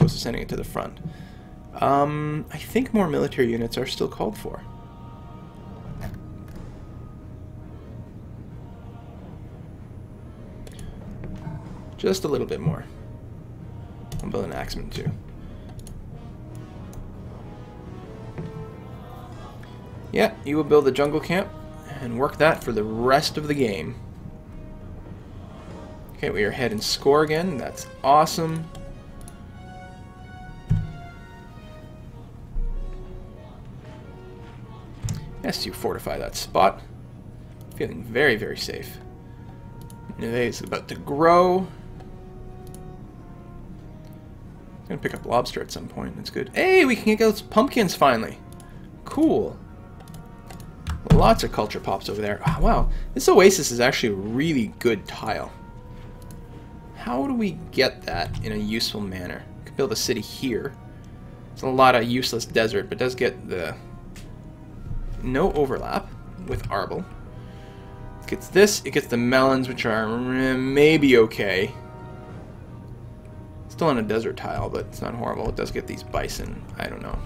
opposed to sending it to the front. I think more military units are still called for. Just a little bit more. I'll build an axeman too. Yeah, you will build a jungle camp and work that for the rest of the game. Okay, we are ahead in score again. That's awesome. Yes, you fortify that spot. Feeling very, very safe. Neve is about to grow. Gonna pick up lobster at some point. That's good. Hey, we can get those pumpkins finally. Cool. Lots of culture pops over there. Oh, wow, this oasis is actually a really good tile. How do we get that in a useful manner? We could build a city here. It's a lot of useless desert, but does get the no overlap with Arbol. It gets this. It gets the melons, which are maybe okay. Still on a desert tile, but it's not horrible. It does get these bison. I don't know.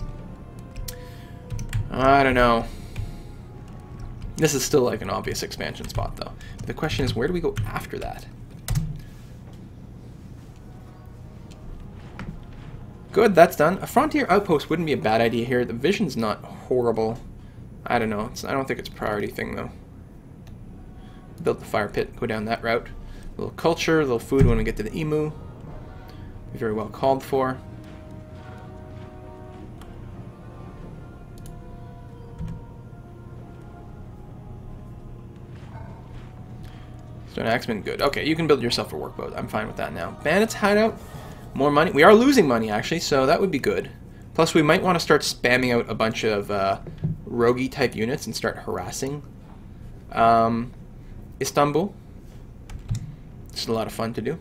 I don't know. This is still like an obvious expansion spot, though. But the question is, where do we go after that? Good, that's done. A frontier outpost wouldn't be a bad idea here. The vision's not horrible. I don't know. I don't think it's a priority thing, though. Build the fire pit, go down that route. A little culture, a little food when we get to the emu. Be very well called for. So an axeman, good. Okay, you can build yourself a workboat. I'm fine with that now. Bandits hideout, more money. We are losing money, actually, so that would be good. Plus, we might want to start spamming out a bunch of roguey type units and start harassing Istanbul. It's a lot of fun to do.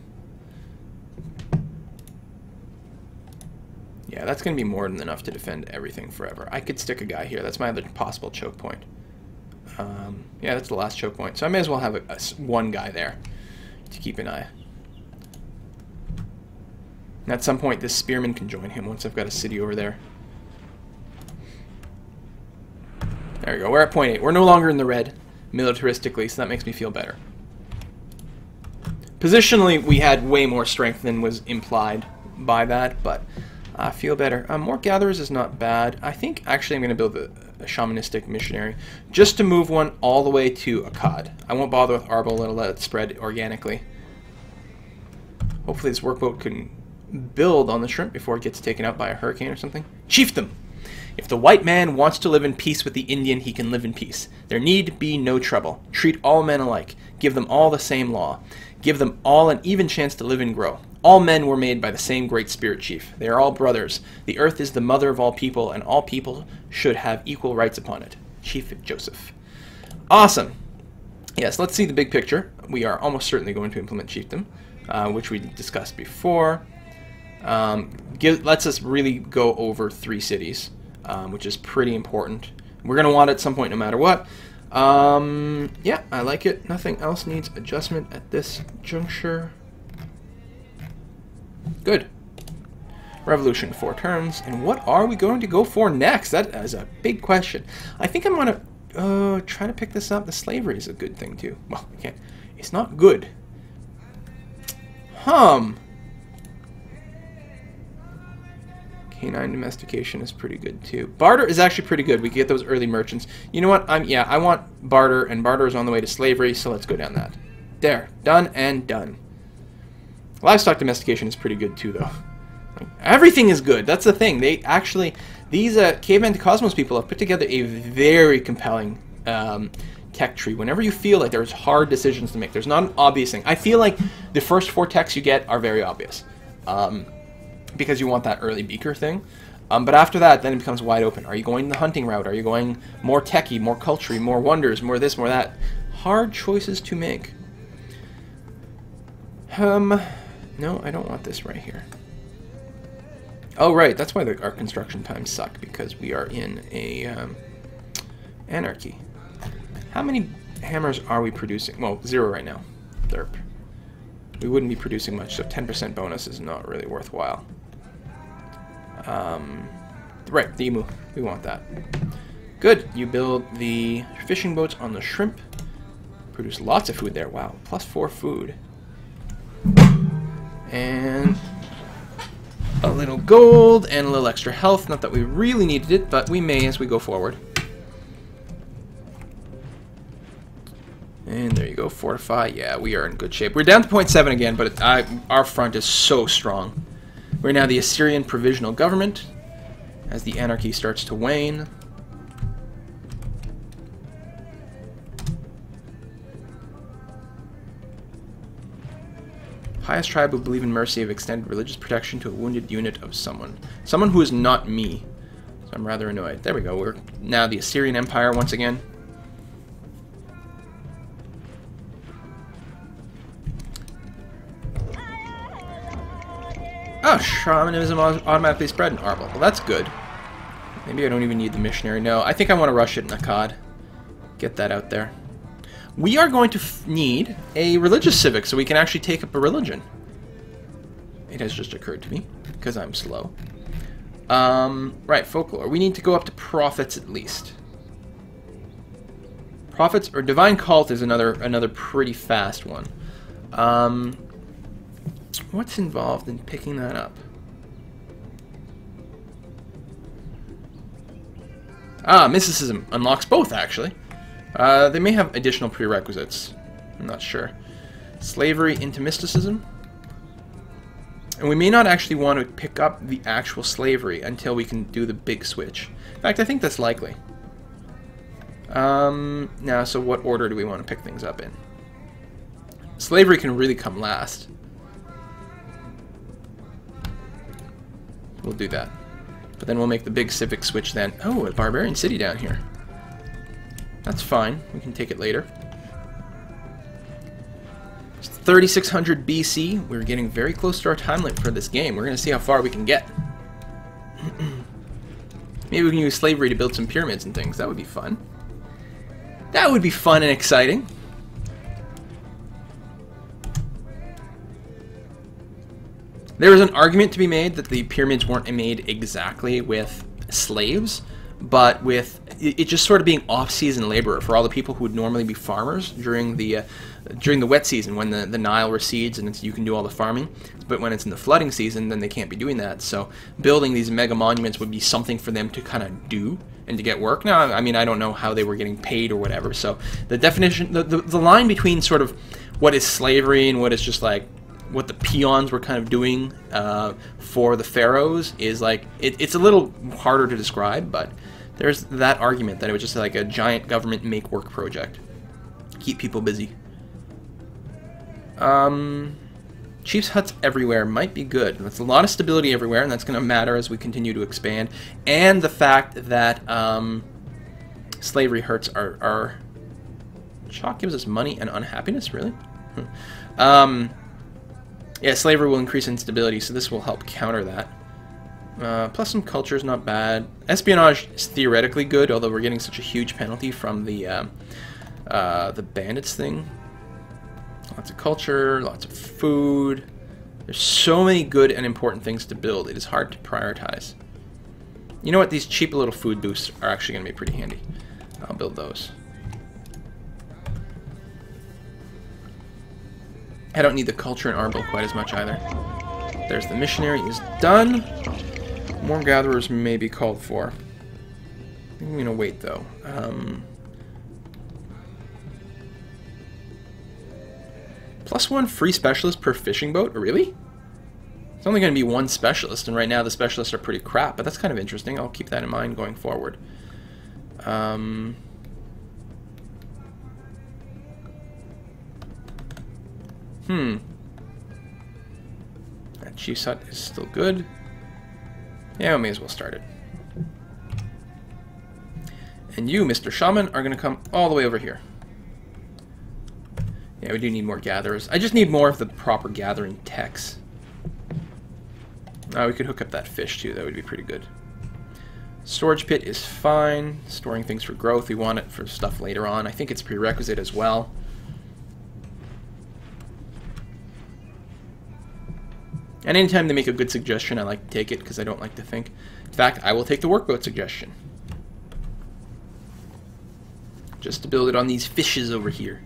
Yeah, that's going to be more than enough to defend everything forever. I could stick a guy here. That's my other possible choke point. Yeah, that's the last choke point. So I may as well have one guy there to keep an eye. And at some point, this spearman can join him once I've got a city over there. There we go. We're at point 8. We're no longer in the red militaristically, so that makes me feel better. Positionally, we had way more strength than was implied by that, but I feel better. More gatherers is not bad. I think actually I'm going to build a shamanistic missionary just to move one all the way to Akkad. I won't bother with Arbol. I'll let it spread organically. Hopefully this workboat can build on the shrimp before it gets taken out by a hurricane or something. Chiefdom! If the white man wants to live in peace with the Indian, he can live in peace. There need be no trouble. Treat all men alike. Give them all the same law. Give them all an even chance to live and grow. All men were made by the same great spirit chief. They are all brothers. The earth is the mother of all people, and all people should have equal rights upon it. Chief Joseph. Awesome. Yes, let's see the big picture. We are almost certainly going to implement chiefdom, which we discussed before. Lets us really go over 3 cities, which is pretty important. We're going to want it at some point no matter what. Yeah, I like it. Nothing else needs adjustment at this juncture. Good. Revolution, 4 terms. And what are we going to go for next? That is a big question. I think I'm going to try to pick this up. The slavery is a good thing, too. Well, I can't. It's not good. Canine domestication is pretty good, too. Barter is actually pretty good. We can get those early merchants. You know what? Yeah, I want barter, and barter is on the way to slavery, so let's go down that. There. Done and done. Livestock domestication is pretty good too, though. Everything is good. That's the thing. They actually, these Caveman to Cosmos people have put together a very compelling tech tree. Whenever you feel like there's hard decisions to make, there's not an obvious thing. I feel like the first 4 techs you get are very obvious because you want that early beaker thing. But after that, then it becomes wide open. Are you going the hunting route? Are you going more techy, more culture, more wonders, more this, more that? Hard choices to make. No, I don't want this right here. Oh, right. That's why our construction times suck, because we are in a anarchy. How many hammers are we producing? Well, 0 right now. Derp. We wouldn't be producing much, so 10% bonus is not really worthwhile. Right, the emu. We want that. Good. You build the fishing boats on the shrimp. Produce lots of food there. Wow. +4 food. And a little gold and a little extra health. Not that we really needed it, but we may as we go forward. And there you go. Fortify. Yeah, we are in good shape. We're down to 0.7 again, but our front is so strong. We're now the Assyrian Provisional Government. As the anarchy starts to wane. Highest tribe who believe in mercy have extended religious protection to a wounded unit of someone. Someone who is not me. So I'm rather annoyed. There we go. We're now the Assyrian Empire once again. Oh, shamanism automatically spread in Arbol. Well, that's good. Maybe I don't even need the missionary. No, I think I want to rush it in Akkad. Get that out there. We are going to need a religious civic so we can actually take up a religion. It has just occurred to me because I'm slow. Right, folklore. We need to go up to prophets at least. Prophets or divine cult is another pretty fast one. What's involved in picking that up? Ah, mysticism unlocks both, actually. They may have additional prerequisites. I'm not sure. Slavery into mysticism. And we may not actually want to pick up the actual slavery until we can do the big switch. In fact, I think that's likely. Now, so what order do we want to pick things up in? Slavery can really come last. We'll do that. But then we'll make the big civic switch then. Oh, a barbarian city down here. That's fine. We can take it later. It's 3600 BC. We're getting very close to our time limit for this game. We're going to see how far we can get. Maybe we can use slavery to build some pyramids and things. That would be fun. That would be fun and exciting. There is an argument to be made that the pyramids weren't made exactly with slaves, but with it just sort of being off-season labor for all the people who would normally be farmers during the wet season when the Nile recedes and you can do all the farming. But when it's in the flooding season, then they can't be doing that. So building these mega monuments would be something for them to kind of do and to get work. Now, I mean, I don't know how they were getting paid or whatever. So the definition, the line between sort of what is slavery and what is just like what the peons were kind of doing for the pharaohs is like it's a little harder to describe, but there's that argument that it was just like a giant government make work project, keep people busy. Chiefs huts everywhere might be good. That's a lot of stability everywhere, and that's going to matter as we continue to expand. And the fact that slavery hurts our chalk gives us money and unhappiness, really. Yeah, slavery will increase instability, so this will help counter that. Plus some culture is not bad. Espionage is theoretically good, although we're getting such a huge penalty from the bandits thing. Lots of culture, lots of food. There's so many good and important things to build. It is hard to prioritize. You know what? These cheap little food boosts are actually going to be pretty handy. I'll build those. I don't need the culture in Arbol quite as much either. There's the missionary is done. More gatherers may be called for. I'm going to wait, though. +1 free specialist per fishing boat? Really? It's only going to be one specialist, and right now the specialists are pretty crap, but that's kind of interesting. I'll keep that in mind going forward. That chief's hut is still good. Yeah, we may as well start it. And you, Mr. Shaman, are going to come all the way over here. Yeah, we do need more gatherers. I just need more of the proper gathering techs. We could hook up that fish too. That would be pretty good. Storage pit is fine. Storing things for growth. We want it for stuff later on. I think it's prerequisite as well. And anytime they make a good suggestion, I like to take it because I don't like to think. In fact, I will take the workboat suggestion. Just to build it on these fishes over here.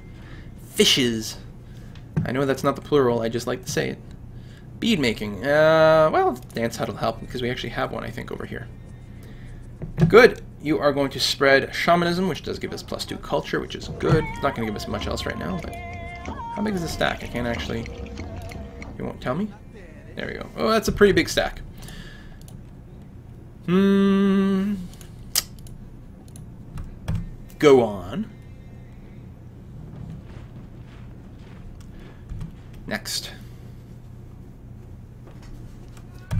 Fishes! I know that's not the plural, I just like to say it. Bead making. Well, dance hut will help because we actually have one, I think, over here. Good. You are going to spread shamanism, which does give us +2 culture, which is good. It's not going to give us much else right now, but how big is the stack? I can't actually... You won't tell me? There we go. Oh, that's a pretty big stack. Go on. Next.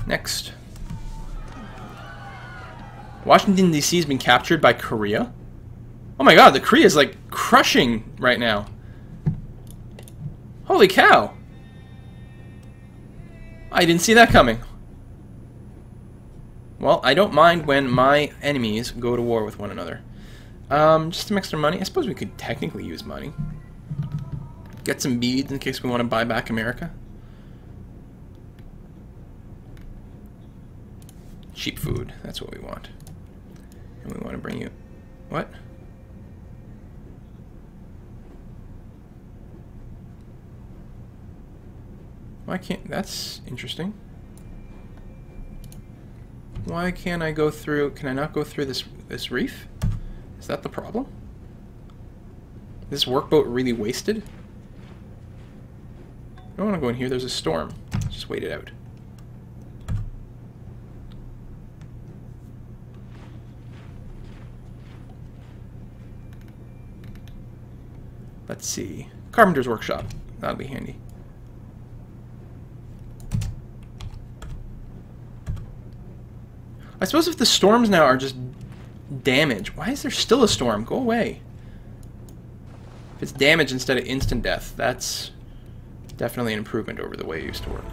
Next. Washington, D.C. has been captured by Korea. Oh my god, the Korea is like crushing right now. Holy cow. I didn't see that coming. Well, I don't mind when my enemies go to war with one another. Just some extra money. I suppose we could technically use money. Get some beads in case we want to buy back America. Cheap food. That's what we want. And we want to bring you... What? Why can't... That's interesting. Why can't I go through... Can I not go through this reef? Is that the problem? Is this workboat really wasted? I don't want to go in here. There's a storm. Just wait it out. Let's see. Carpenter's workshop. That'll be handy. I suppose if the storms now are just damage, why is there still a storm? Go away. If it's damage instead of instant death, that's definitely an improvement over the way it used to work.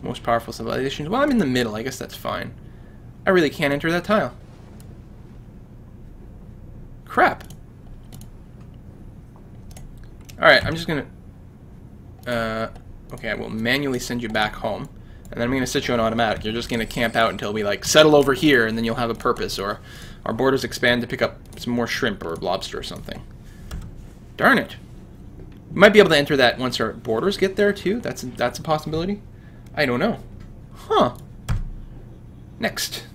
Most powerful civilizations. Well, I'm in the middle. I guess that's fine. I really can't enter that tile. Crap. Alright, I'm just gonna... okay, I will manually send you back home. And then I'm gonna set you on automatic. You're just gonna camp out until we, like, settle over here, and then you'll have a purpose, or our borders expand to pick up some more shrimp or lobster or something. Darn it. We might be able to enter that once our borders get there, too. That's a possibility. I don't know. Huh. Next.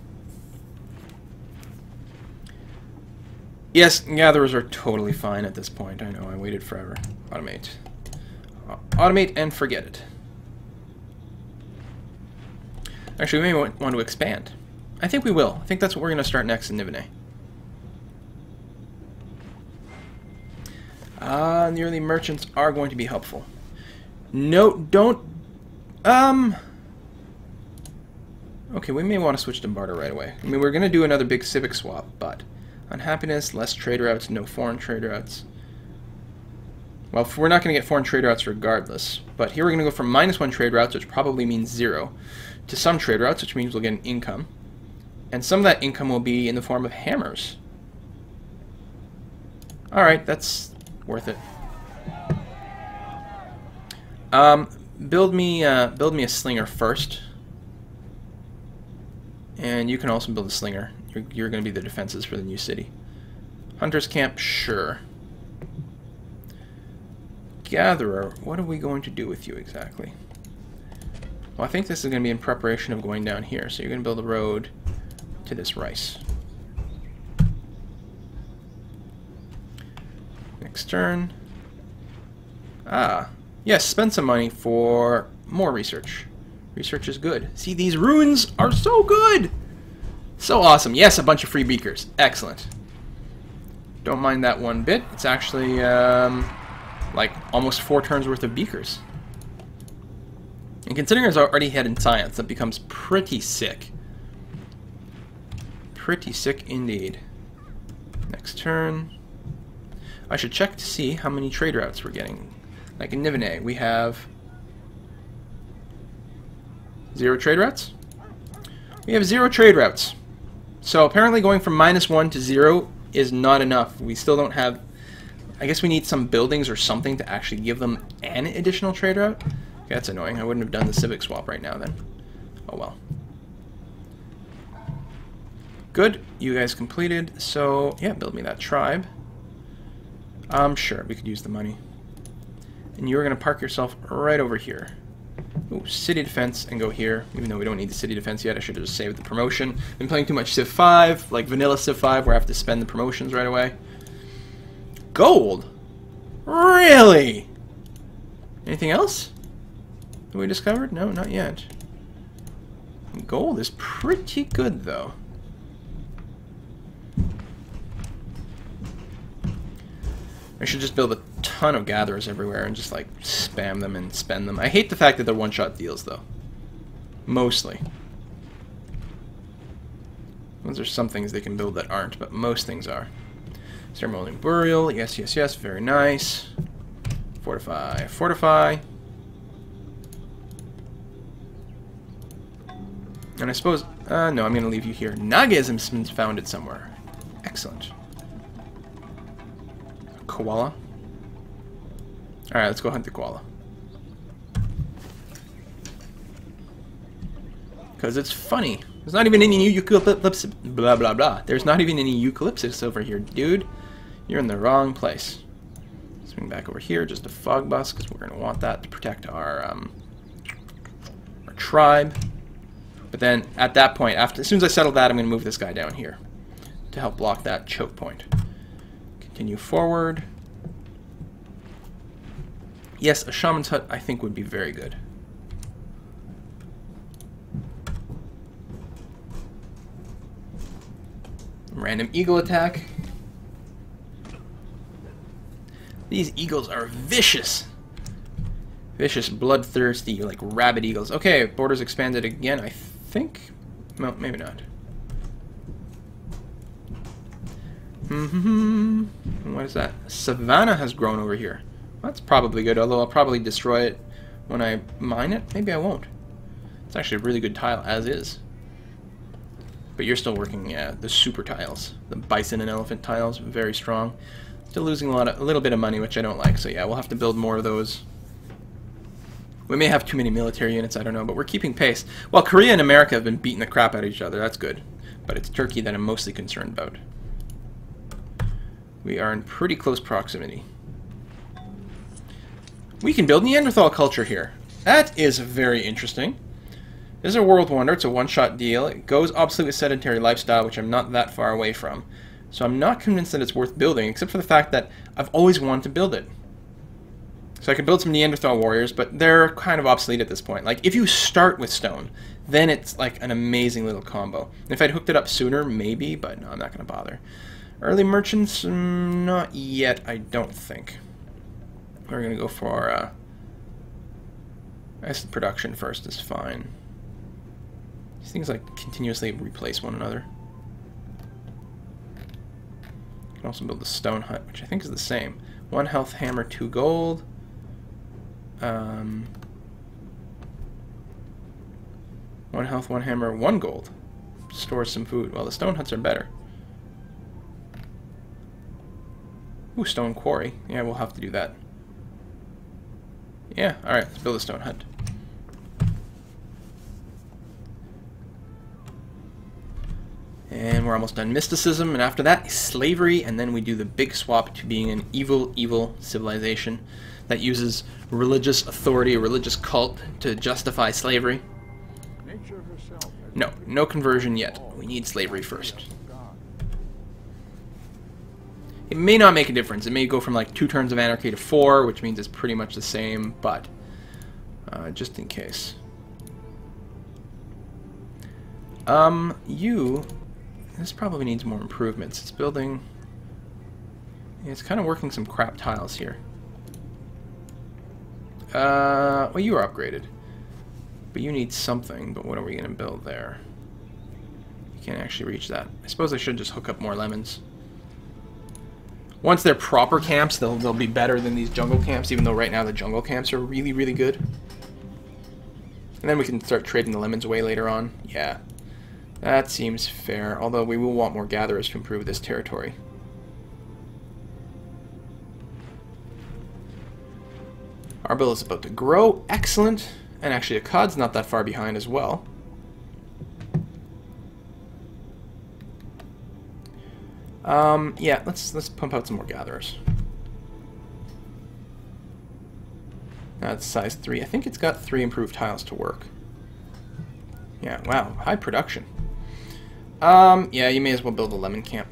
Yes, gatherers are totally fine at this point. I know, I waited forever. Automate. Automate and forget it. Actually, we may want to expand. I think we will. I think that's what we're going to start next in Nivene. The early merchants are going to be helpful. No, don't... Okay, we may want to switch to barter right away. I mean, we're going to do another big civic swap, but... Unhappiness, less trade routes, no foreign trade routes. Well, we're not going to get foreign trade routes regardless. But here we're going to go from -1 trade routes, which probably means 0, to some trade routes, which means we'll get an income. And some of that income will be in the form of hammers. Alright, that's worth it. Build me a slinger first. And you can also build a slinger. You're going to be the defenses for the new city. Hunter's camp, sure. Gatherer, what are we going to do with you exactly? Well, I think this is going to be in preparation of going down here. So you're going to build a road to this rice. Next turn. Ah, yes, spend some money for more research. Research is good. See, these ruins are so good! So awesome. Yes, a bunch of free beakers. Excellent. Don't mind that one bit. It's actually, like, almost 4 turns worth of beakers. And considering it's already ahead in science, that becomes pretty sick. Pretty sick indeed. Next turn. I should check to see how many trade routes we're getting. Like in Nivene, we have 0 trade routes? We have 0 trade routes. So apparently going from -1 to 0 is not enough. We still don't have... I guess we need some buildings or something to actually give them an additional trade route. Okay, that's annoying. I wouldn't have done the civic swap right now then. Oh well. Good. You guys completed. So, yeah, build me that tribe. Sure, we could use the money. And you're going to park yourself right over here. Ooh, city defense and go here. Even though we don't need the city defense yet, I should have just saved the promotion. Been playing too much Civ 5, like vanilla Civ 5, where I have to spend the promotions right away. Gold? Really? Anything else that we discovered? No, not yet. Gold is pretty good, though. I should just build a ton of gatherers everywhere and just, like, spam them and spend them. I hate the fact that they're one-shot deals, though. Mostly. Those are some things they can build that aren't, but most things are. Ceremonial burial, yes, yes, yes, very nice. Fortify, fortify. And I suppose, no, I'm going to leave you here. Nagism's been founded somewhere. Excellent. Koala. Alright, let's go hunt the koala. Because it's funny. There's not even any eucalyptus. Blah, blah, blah. There's not even any eucalyptus over here, dude. You're in the wrong place. Swing back over here, just a fog bus, because we're going to want that to protect our tribe. But then, at that point, as soon as I settle that, I'm going to move this guy down here to help block that choke point. Continue forward. Yes, a shaman's hut, I think, would be very good. Random eagle attack. These eagles are vicious. Vicious, bloodthirsty, like rabid eagles. Okay, borders expanded again, I think. No, maybe not. What is that? Savannah has grown over here. That's probably good, although I'll probably destroy it when I mine it. Maybe I won't. It's actually a really good tile as is. But you're still working, yeah, the super tiles. The bison and elephant tiles, very strong. Still losing a little bit of money, which I don't like, so yeah, we'll have to build more of those. We may have too many military units, I don't know, but we're keeping pace. Well, Korea and America have been beating the crap out of each other, that's good. But it's Turkey that I'm mostly concerned about. We are in pretty close proximity. We can build Neanderthal culture here. That is very interesting. This is a world wonder. It's a one-shot deal. It goes obsolete with sedentary lifestyle, which I'm not that far away from. So I'm not convinced that it's worth building, except for the fact that I've always wanted to build it. So I could build some Neanderthal warriors, but they're kind of obsolete at this point. Like, if you start with stone, then it's like an amazing little combo. If I'd hooked it up sooner, maybe, but no, I'm not going to bother. Early merchants? Not yet, I don't think. We're going to go for, I guess the production first is fine. These things, like, continuously replace one another. You can also build the stone hut, which I think is the same. 1 health hammer, 2 gold. 1 health, 1 hammer, 1 gold. Stores some food. Well, the stone huts are better. Ooh, stone quarry. Yeah, we'll have to do that. Yeah, alright, let's build a stone hut. And we're almost done mysticism, and after that, slavery, and then we do the big swap to being an evil, evil civilization that uses religious authority, a religious cult, to justify slavery. No, no conversion yet. We need slavery first. It may not make a difference. It may go from like 2 turns of anarchy to 4, which means it's pretty much the same, but just in case. This probably needs more improvements. It's building... Yeah, it's kind of working some crap tiles here. Well, you are upgraded. But you need something, but what are we going to build there? You can't actually reach that. I suppose I should just hook up more lemons. Once they're proper camps, they'll be better than these jungle camps, even though right now the jungle camps are really, really good. And then we can start trading the lemons away later on. Yeah, that seems fair, although we will want more gatherers to improve this territory. Our bill is about to grow. Excellent. And actually, Akkad's not that far behind as well. Yeah, let's pump out some more gatherers. That's size 3. I think it's got 3 improved tiles to work. Yeah, wow, high production. Yeah, you may as well build a lemon camp.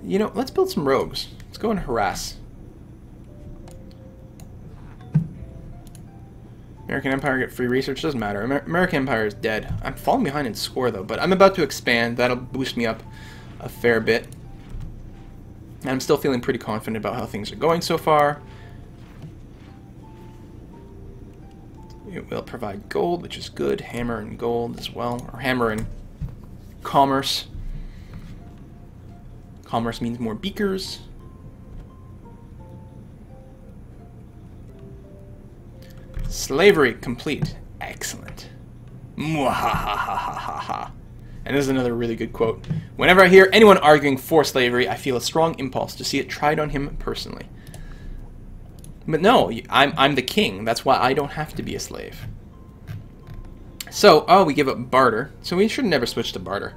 You know, let's build some rogues. Let's go and harass. American Empire get free research, doesn't matter. American Empire is dead. I'm falling behind in score though, but I'm about to expand. That'll boost me up a fair bit. And I'm still feeling pretty confident about how things are going so far. It will provide gold, which is good. Hammer and gold as well. Or hammer and commerce. Commerce means more beakers. Slavery complete. Excellent. Mwahahahaha. And this is another really good quote. Whenever I hear anyone arguing for slavery, I feel a strong impulse to see it tried on him personally. But no, I'm the king. That's why I don't have to be a slave. So, oh, we give up barter. So we should never switch to barter.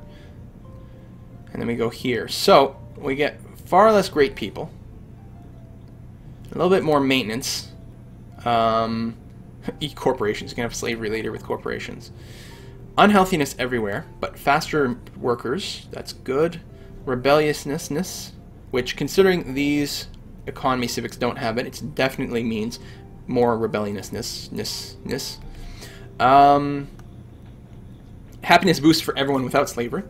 And then we go here. So, we get far less great people. A little bit more maintenance. Corporations. You can have slavery later with corporations. Unhealthiness everywhere, but faster workers. That's good. Rebelliousness, which considering these economy civics don't have it, it definitely means more rebelliousness. Happiness boost for everyone without slavery.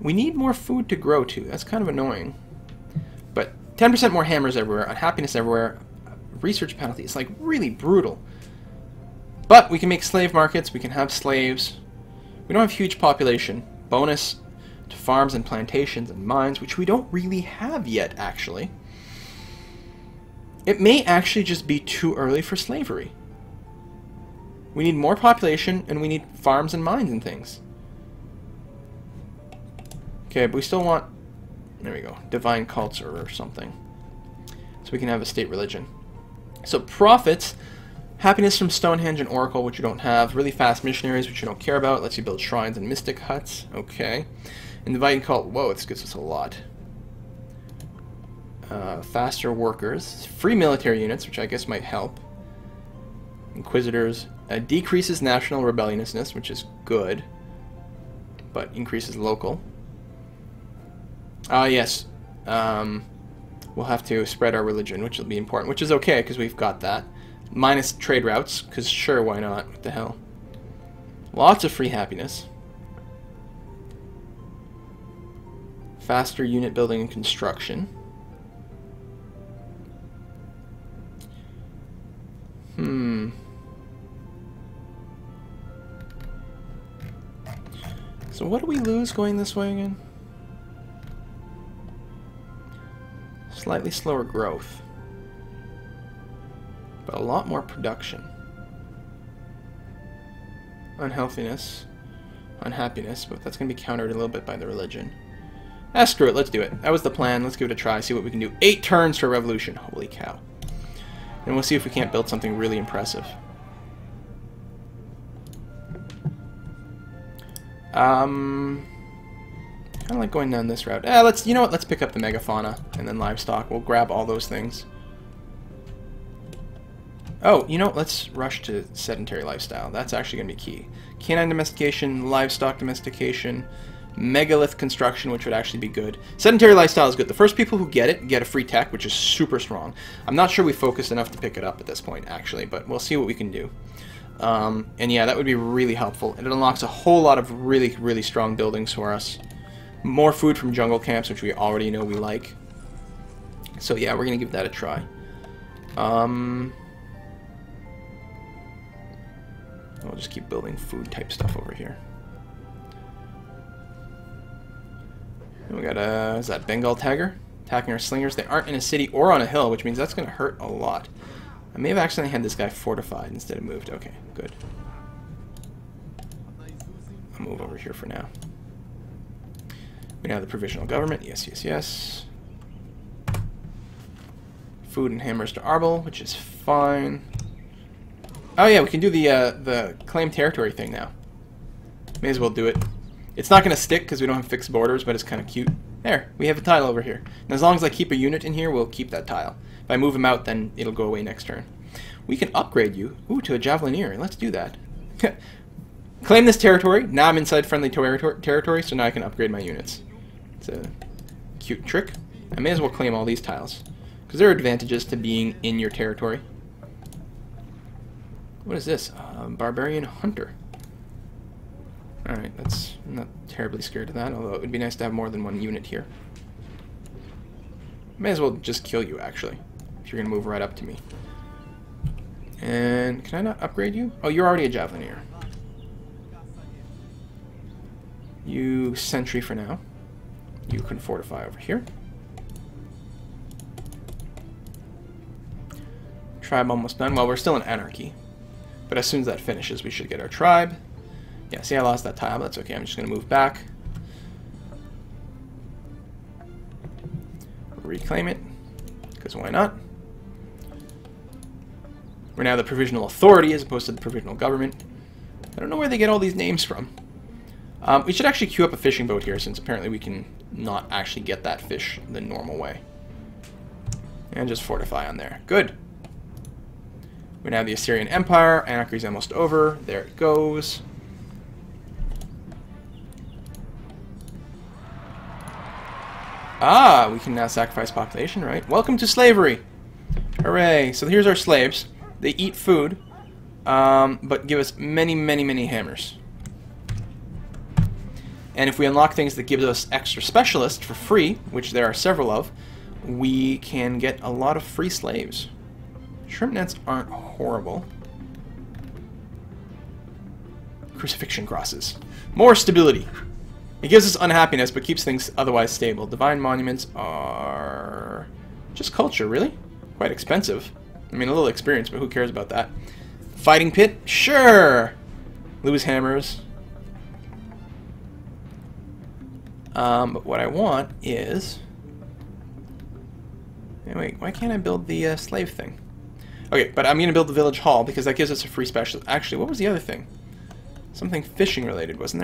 We need more food to grow to. That's kind of annoying. But 10% more hammers everywhere, unhappiness everywhere, research penalty. It's like really brutal. But we can make slave markets, we can have slaves. We don't have huge population. Bonus to farms and plantations and mines, which we don't really have yet, actually. It may actually just be too early for slavery. We need more population, and we need farms and mines and things. Okay, but we still want... There we go. Divine cults or something. So we can have a state religion. So profits... Happiness from Stonehenge and Oracle, which you don't have. Really fast missionaries, which you don't care about. Lets you build shrines and mystic huts. Okay. And Divine Cult, whoa, this gives us a lot. Faster workers. Free military units, which I guess might help. Inquisitors. Decreases national rebelliousness, which is good. But increases local. Yes. We'll have to spread our religion, which will be important. Which is okay, because we've got that. Minus trade routes, because sure, why not? What the hell? Lots of free happiness. Faster unit building and construction. So what do we lose going this way again? Slightly slower growth. But a lot more production. Unhealthiness. Unhappiness, but that's going to be countered a little bit by the religion. Screw it, let's do it. That was the plan, let's give it a try, see what we can do. 8 turns for revolution, holy cow. And we'll see if we can't build something really impressive. Kind of like going down this route. You know what, let's pick up the megafauna and then livestock. We'll grab all those things. Oh, you know, let's rush to sedentary lifestyle. That's actually going to be key. Canine domestication, livestock domestication, megalith construction, which would actually be good. Sedentary lifestyle is good. The first people who get it get a free tech, which is super strong. I'm not sure we focused enough to pick it up at this point, actually, but we'll see what we can do. And yeah, that would be really helpful. And it unlocks a whole lot of really, really strong buildings for us. More food from jungle camps, which we already know we like. So yeah, we're going to give that a try. We'll just keep building food type stuff over here. And we got is that Bengal Tiger attacking our slingers? They aren't in a city or on a hill, which means that's going to hurt a lot. I may have accidentally had this guy fortified instead of moved. Okay, good. move over here for now. We now have the provisional government. Yes, yes, yes. Food and hammers to Arbel, which is fine. Oh yeah, we can do the claim territory thing now. May as well do it. It's not going to stick because we don't have fixed borders, but it's kind of cute. There, we have a tile over here. And as long as I keep a unit in here, we'll keep that tile. If I move him out, then it'll go away next turn. We can upgrade you. Ooh, to a Javelineer. Let's do that. Claim this territory. Now I'm inside friendly territory, so now I can upgrade my units. It's a cute trick. I may as well claim all these tiles, because there are advantages to being in your territory. What is this? Barbarian Hunter. Alright, I'm not terribly scared of that, although it would be nice to have more than one unit here. May as well just kill you, actually, if you're going to move right up to me. And can I not upgrade you? Oh, you're already a Javelineer. You sentry for now. You can fortify over here. Tribe almost done. Well, we're still in anarchy. But as soon as that finishes, we should get our tribe. Yeah, see, I lost that tile, but that's okay. I'm just going to move back. Reclaim it, because why not? We're now the provisional authority as opposed to the provisional government. I don't know where they get all these names from. We should actually queue up a fishing boat here, since apparently we can not actually get that fish the normal way. And just fortify on there. Good. We now have the Assyrian Empire. Anarchy's almost over. There it goes. Ah, we can now sacrifice population, right? Welcome to slavery! Hooray! So here's our slaves. They eat food, but give us many, many, many hammers. And if we unlock things that give us extra specialists for free, which there are several of, we can get a lot of free slaves. Shrimp nets aren't horrible. Crucifixion crosses. More stability. It gives us unhappiness, but keeps things otherwise stable. Divine monuments are just culture, really? Quite expensive. I mean, a little experience, but who cares about that? Fighting pit? Sure! Lose hammers. But what I want is... Hey, wait, why can't I build the slave thing? Okay, but I'm going to build the village hall, because that gives us a free special... Actually, what was the other thing? Something fishing related, wasn't there?